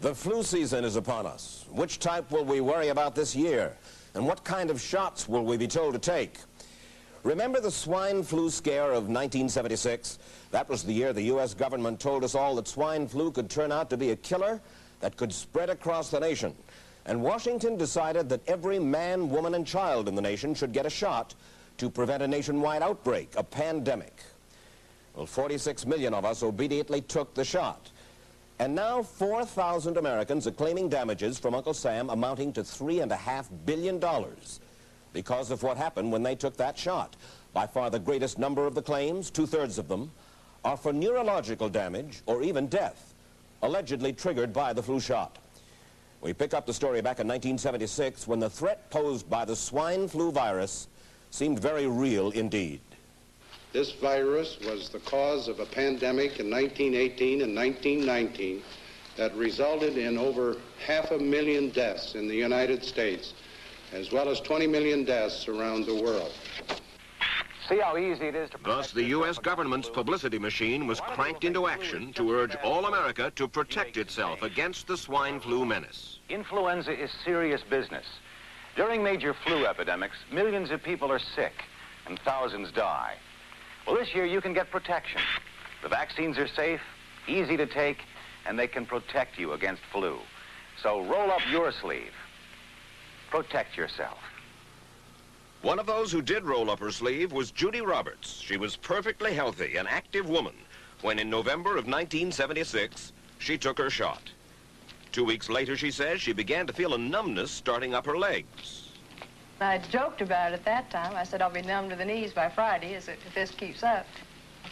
The flu season is upon us. Which type will we worry about this year? And what kind of shots will we be told to take? Remember the swine flu scare of 1976? That was the year the U.S. government told us all that swine flu could turn out to be a killer that could spread across the nation. And Washington decided that every man, woman, and child in the nation should get a shot to prevent a nationwide outbreak, a pandemic. Well, 46 million of us obediently took the shot. And now 4,000 Americans are claiming damages from Uncle Sam amounting to $3.5 billion because of what happened when they took that shot. By far the greatest number of the claims, 2/3 of them, are for neurological damage or even death, allegedly triggered by the flu shot. We pick up the story back in 1976 when the threat posed by the swine flu virus seemed very real indeed. This virus was the cause of a pandemic in 1918 and 1919 that resulted in over 500,000 deaths in the United States, as well as 20 million deaths around the world. See how easy it is to... Thus, the U.S. government's publicity machine was cranked into action to urge all America to protect itself against the swine flu menace. Influenza is serious business. During major flu epidemics, millions of people are sick and thousands die. Well, this year you can get protection. The vaccines are safe, easy to take, and they can protect you against flu. So roll up your sleeve. Protect yourself. One of those who did roll up her sleeve was Judy Roberts. She was perfectly healthy, an active woman, when in November of 1976, she took her shot. 2 weeks later, she says, she began to feel a numbness starting up her legs. I joked about it at that time. I said, I'll be numb to the knees by Friday if this keeps up.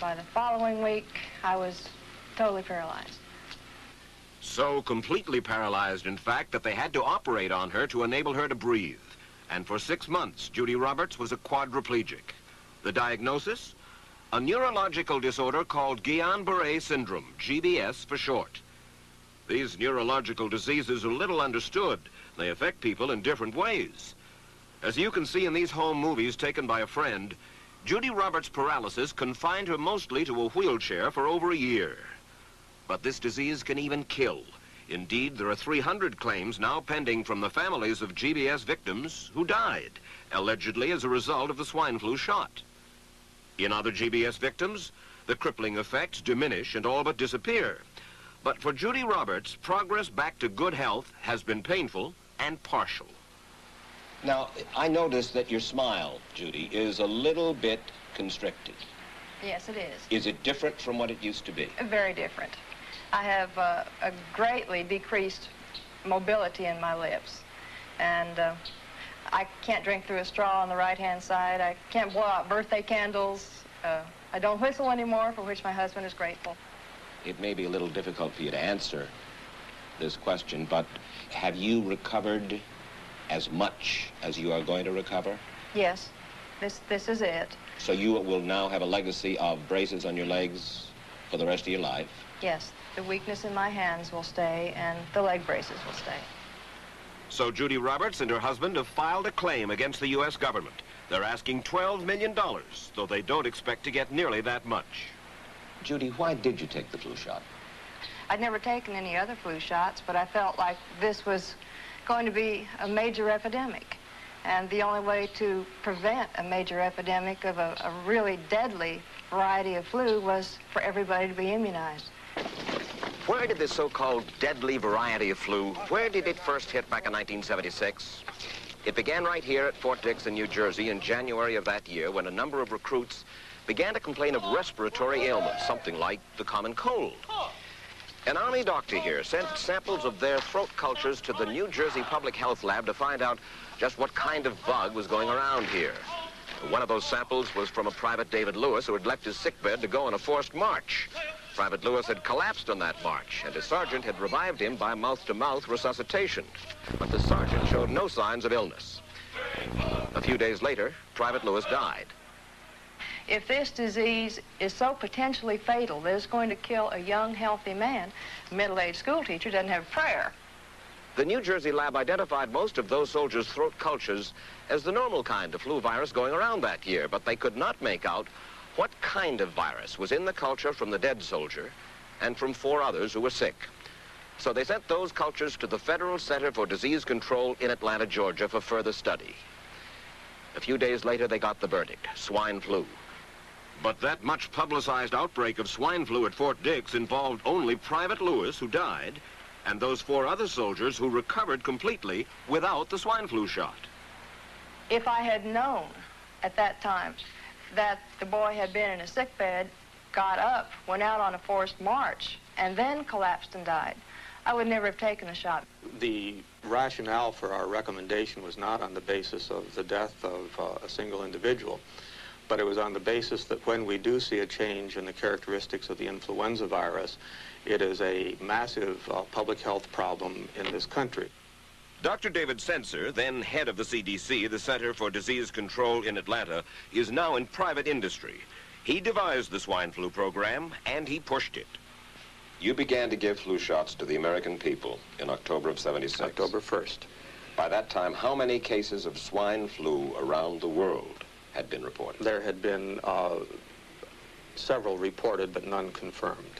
By the following week, I was totally paralyzed. So completely paralyzed, in fact, that they had to operate on her to enable her to breathe. And for 6 months, Judy Roberts was a quadriplegic. The diagnosis? A neurological disorder called Guillain-Barré syndrome, GBS for short. These neurological diseases are little understood. They affect people in different ways. As you can see in these home movies taken by a friend, Judy Roberts' paralysis confined her mostly to a wheelchair for over a year. But this disease can even kill. Indeed, there are 300 claims now pending from the families of GBS victims who died, allegedly as a result of the swine flu shot. In other GBS victims, the crippling effects diminish and all but disappear. But for Judy Roberts, progress back to good health has been painful and partial. Now, I noticed that your smile, Judy, is a little bit constricted. Yes, it is. Is it different from what it used to be? Very different. I have a greatly decreased mobility in my lips. And I can't drink through a straw on the right-hand side. I can't blow out birthday candles. I don't whistle anymore, for which my husband is grateful. It may be a little difficult for you to answer this question, but have you recovered as much as you are going to recover? Yes, this is it. So you will now have a legacy of braces on your legs for the rest of your life? Yes, the weakness in my hands will stay and the leg braces will stay. So Judy Roberts and her husband have filed a claim against the U.S. government. They're asking $12 million, though they don't expect to get nearly that much. Judy, why did you take the flu shot? I'd never taken any other flu shots, but I felt like this was going to be a major epidemic. And the only way to prevent a major epidemic of a really deadly variety of flu was for everybody to be immunized. Where did this so-called deadly variety of flu, where did it first hit back in 1976? It began right here at Fort Dix in New Jersey in January of that year when a number of recruits began to complain of respiratory ailments, something like the common cold. An Army doctor here sent samples of their throat cultures to the New Jersey Public Health Lab to find out just what kind of bug was going around here. One of those samples was from a Private David Lewis who had left his sickbed to go on a forced march. Private Lewis had collapsed on that march, and his sergeant had revived him by mouth-to-mouth resuscitation. But the sergeant showed no signs of illness. A few days later, Private Lewis died. If this disease is so potentially fatal that it's going to kill a young, healthy man, a middle-aged school teacher doesn't have a prayer. The New Jersey lab identified most of those soldiers' throat cultures as the normal kind of flu virus going around that year, but they could not make out what kind of virus was in the culture from the dead soldier and from 4 others who were sick. So they sent those cultures to the Federal Center for Disease Control in Atlanta, Georgia for further study. A few days later, they got the verdict: swine flu. But that much publicized outbreak of swine flu at Fort Dix involved only Private Lewis, who died, and those 4 other soldiers who recovered completely without the swine flu shot. If I had known at that time that the boy had been in a sick bed, got up, went out on a forced march, and then collapsed and died, I would never have taken a shot. The rationale for our recommendation was not on the basis of the death of a single individual, but it was on the basis that when we do see a change in the characteristics of the influenza virus, it is a massive public health problem in this country. Dr. David Senser, then head of the CDC, the Center for Disease Control in Atlanta, is now in private industry. He devised the swine flu program, and he pushed it. You began to give flu shots to the American people in October of '76. October 1st. By that time, how many cases of swine flu around the world had been reported? There had been several reported, but none confirmed.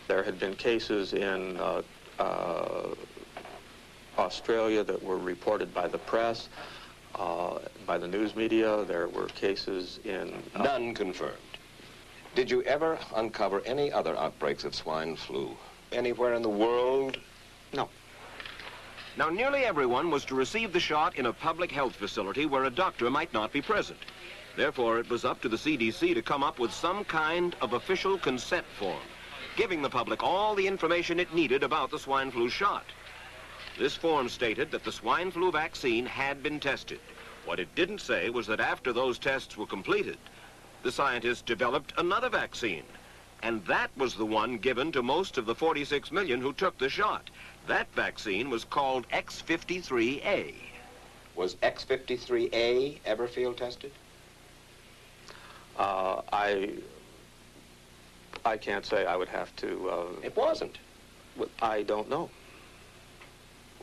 There had been cases in Australia that were reported by the press, by the news media. There were cases in... None confirmed. Did you ever uncover any other outbreaks of swine flu anywhere in the world? No. Now, nearly everyone was to receive the shot in a public health facility where a doctor might not be present. Therefore, it was up to the CDC to come up with some kind of official consent form, giving the public all the information it needed about the swine flu shot. This form stated that the swine flu vaccine had been tested. What it didn't say was that after those tests were completed, the scientists developed another vaccine, and that was the one given to most of the 46 million who took the shot. That vaccine was called X53A. Was X53A ever field tested? I can't say. I would have to... It wasn't. I don't know.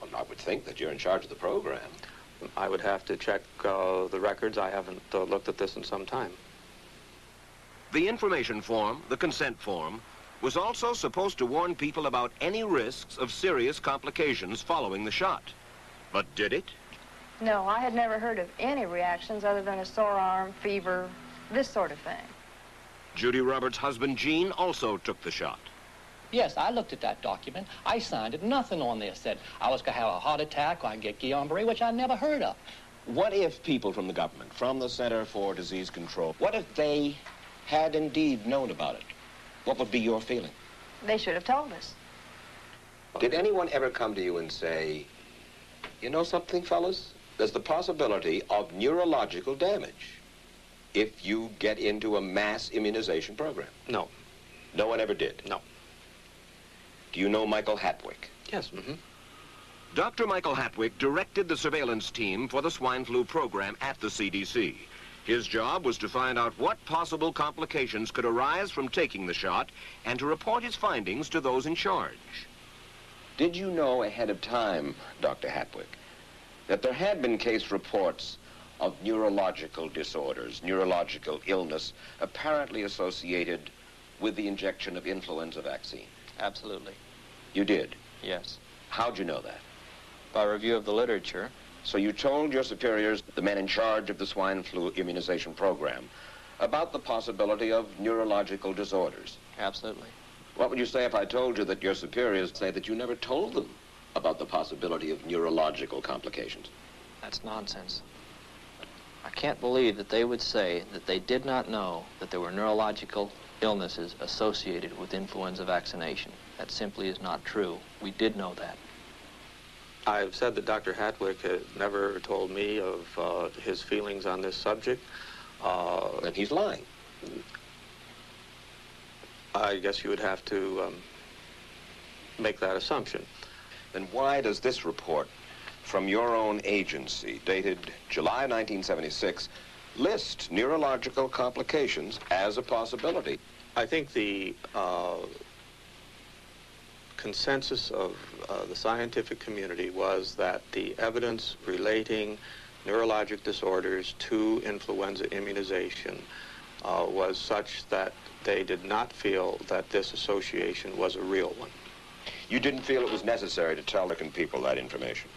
Well, I would think that you're in charge of the program. I would have to check the records. I haven't looked at this in some time. The information form, the consent form, was also supposed to warn people about any risks of serious complications following the shot. But did it? No, I had never heard of any reactions other than a sore arm, fever, this sort of thing. Judy Roberts' husband, Gene, also took the shot. Yes, I looked at that document. I signed it. Nothing on there said I was going to have a heart attack or I'd get Guillain-Barré, which I never heard of. What if people from the government, from the Center for Disease Control, what if they had indeed known about it? What would be your feeling? They should have told us. Did anyone ever come to you and say, you know something, fellas? There's the possibility of neurological damage if you get into a mass immunization program? No. No one ever did? No. Do you know Michael Hatwick? Yes. Mm-hmm. Dr. Michael Hatwick directed the surveillance team for the swine flu program at the CDC. His job was to find out what possible complications could arise from taking the shot and to report his findings to those in charge. Did you know ahead of time, Dr. Hatwick, that there had been case reports of neurological disorders, neurological illness, apparently associated with the injection of influenza vaccine? Absolutely. You did? Yes. How'd you know that? By review of the literature. So you told your superiors, the men in charge of the swine flu immunization program, about the possibility of neurological disorders? Absolutely. What would you say if I told you that your superiors say that you never told them about the possibility of neurological complications? That's nonsense. I can't believe that they would say that they did not know that there were neurological illnesses associated with influenza vaccination. That simply is not true. We did know that. I've said that Dr. Hatwick had never told me of his feelings on this subject. Then he's lying. I guess you would have to make that assumption. Then why does this report from your own agency, dated July 1976, list neurological complications as a possibility? I think the consensus of the scientific community was that the evidence relating neurologic disorders to influenza immunization was such that they did not feel that this association was a real one. You didn't feel it was necessary to tell American people that information?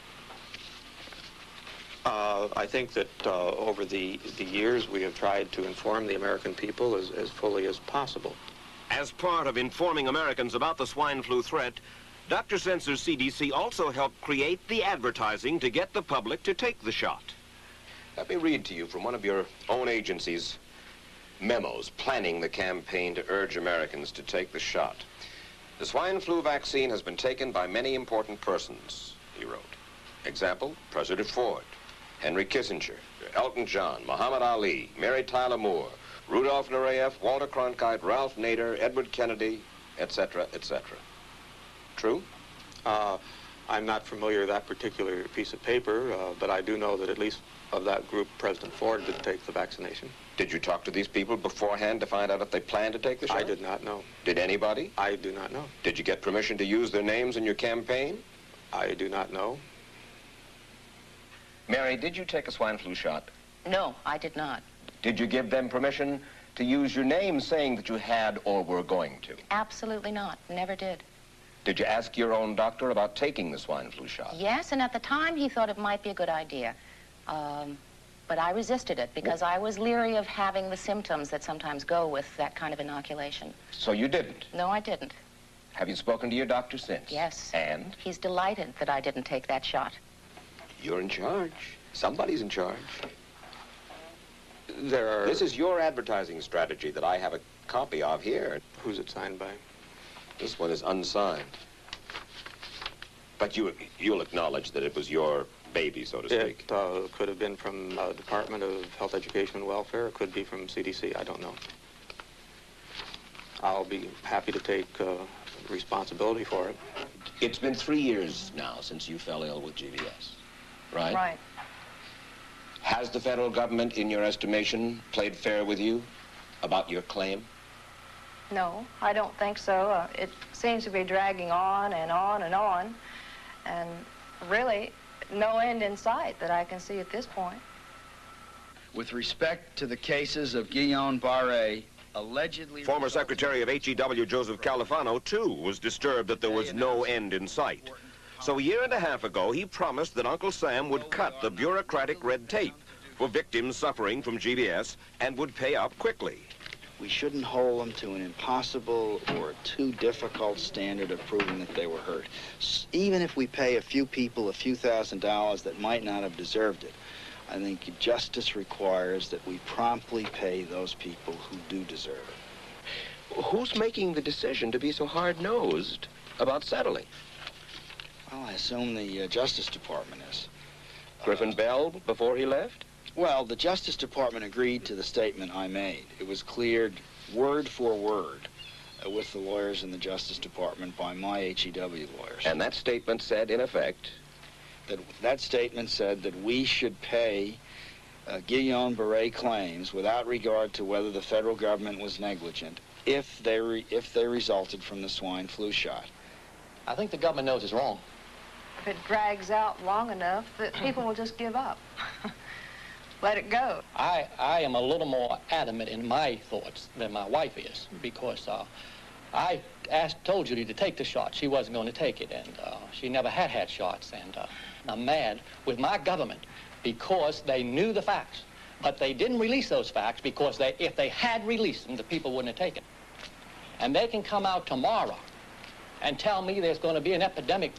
I think that over the years we have tried to inform the American people as fully as possible. As part of informing Americans about the swine flu threat, Dr. Sensor's CDC also helped create the advertising to get the public to take the shot. Let me read to you from one of your own agency's memos planning the campaign to urge Americans to take the shot. The swine flu vaccine has been taken by many important persons, he wrote. Example, President Ford, Henry Kissinger, Elton John, Muhammad Ali, Mary Tyler Moore, Rudolph Nureyev, Walter Cronkite, Ralph Nader, Edward Kennedy, etc., etc. True? I'm not familiar with that particular piece of paper, but I do know that at least of that group, President Ford did take the vaccination. Did you talk to these people beforehand to find out if they planned to take the shot? I did not know. Did anybody? I do not know. Did you get permission to use their names in your campaign? I do not know. Mary, did you take a swine flu shot? No, I did not. Did you give them permission to use your name saying that you had or were going to? Absolutely not. Never did. Did you ask your own doctor about taking the swine flu shot? Yes, and at the time he thought it might be a good idea. But I resisted it because I was leery of having the symptoms that sometimes go with that kind of inoculation. So you didn't? No, I didn't. Have you spoken to your doctor since? Yes. And? He's delighted that I didn't take that shot. You're in charge. Somebody's in charge. There are... This is your advertising strategy that I have a copy of here. Who's it signed by? This one is unsigned. But you'll acknowledge that it was your baby, so to speak. It could have been from the Department of Health, Education, and Welfare. It could be from CDC. I don't know. I'll be happy to take responsibility for it. It's been 3 years now since you fell ill with GBS, right? Right. Has the federal government, in your estimation, played fair with you about your claim? No, I don't think so. It seems to be dragging on and on and on, and really no end in sight that I can see at this point. With respect to the cases of Guillain-Barré, allegedly... Former Secretary of HEW Joseph Califano, too, was disturbed that there was no end in sight. So a year and a half ago, he promised that Uncle Sam would cut the bureaucratic red tape for victims suffering from GBS and would pay up quickly. We shouldn't hold them to an impossible or too difficult standard of proving that they were hurt. Even if we pay a few people a few $1,000s that might not have deserved it, I think justice requires that we promptly pay those people who do deserve it. Who's making the decision to be so hard-nosed about settling? Well, I assume the Justice Department is. Griffin Bell before he left? Well, the Justice Department agreed to the statement I made. It was cleared word for word with the lawyers in the Justice Department by my HEW lawyers. And that statement said, in effect? That statement said that we should pay Guillain-Barré claims without regard to whether the federal government was negligent if they resulted from the swine flu shot. I think the government knows it's wrong. If it drags out long enough, that people will just give up. Let it go. I am a little more adamant in my thoughts than my wife is, because I told Judy to take the shot. She wasn't going to take it, and she never had shots. And I'm mad with my government because they knew the facts, but they didn't release those facts because if they had released them, the people wouldn't have taken. And they can come out tomorrow and tell me there's going to be an epidemic,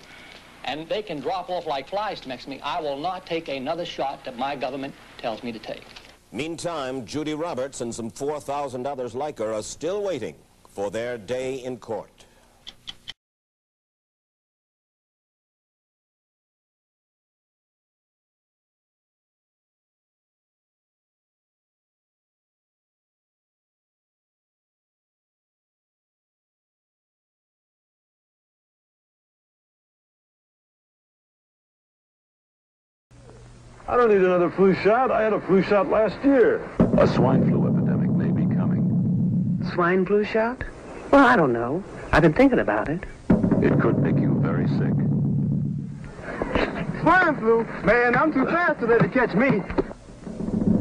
and they can drop off like flies next to me. I will not take another shot that my government tells me to take. Meantime, Judy Roberts and some 4,000 others like her are still waiting for their day in court. I don't need another flu shot. I had a flu shot last year. A swine flu epidemic may be coming. Swine flu shot? Well, I don't know. I've been thinking about it. It could make you very sick. Swine flu? Man, I'm too fast today to catch me.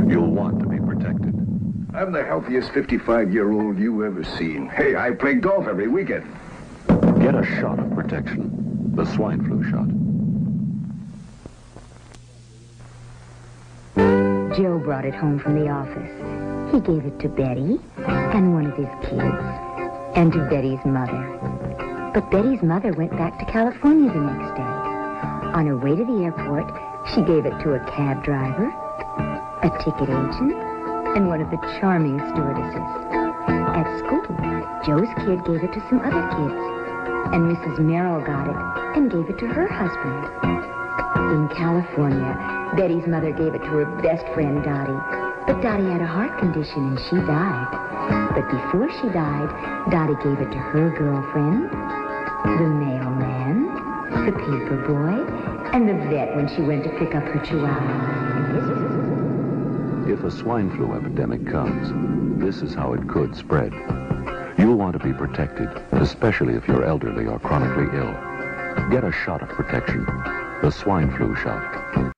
You'll want to be protected. I'm the healthiest 55-year-old you ever seen. Hey, I play golf every weekend. Get Get a shot of protection. The swine flu shot. Joe brought it home from the office. He gave it to Betty and one of his kids, and to Betty's mother. But Betty's mother went back to California the next day. On her way to the airport, she gave it to a cab driver, a ticket agent, and one of the charming stewardesses. At school, Joe's kid gave it to some other kids, and Mrs. Merrill got it and gave it to her husband. In California, Betty's mother gave it to her best friend, Dottie. But Dottie had a heart condition and she died. But before she died, Dottie gave it to her girlfriend, the mailman, the paper boy, and the vet when she went to pick up her chihuahua. If a swine flu epidemic comes, this is how it could spread. You'll want to be protected, especially if you're elderly or chronically ill. Get a shot of protection, the swine flu shot.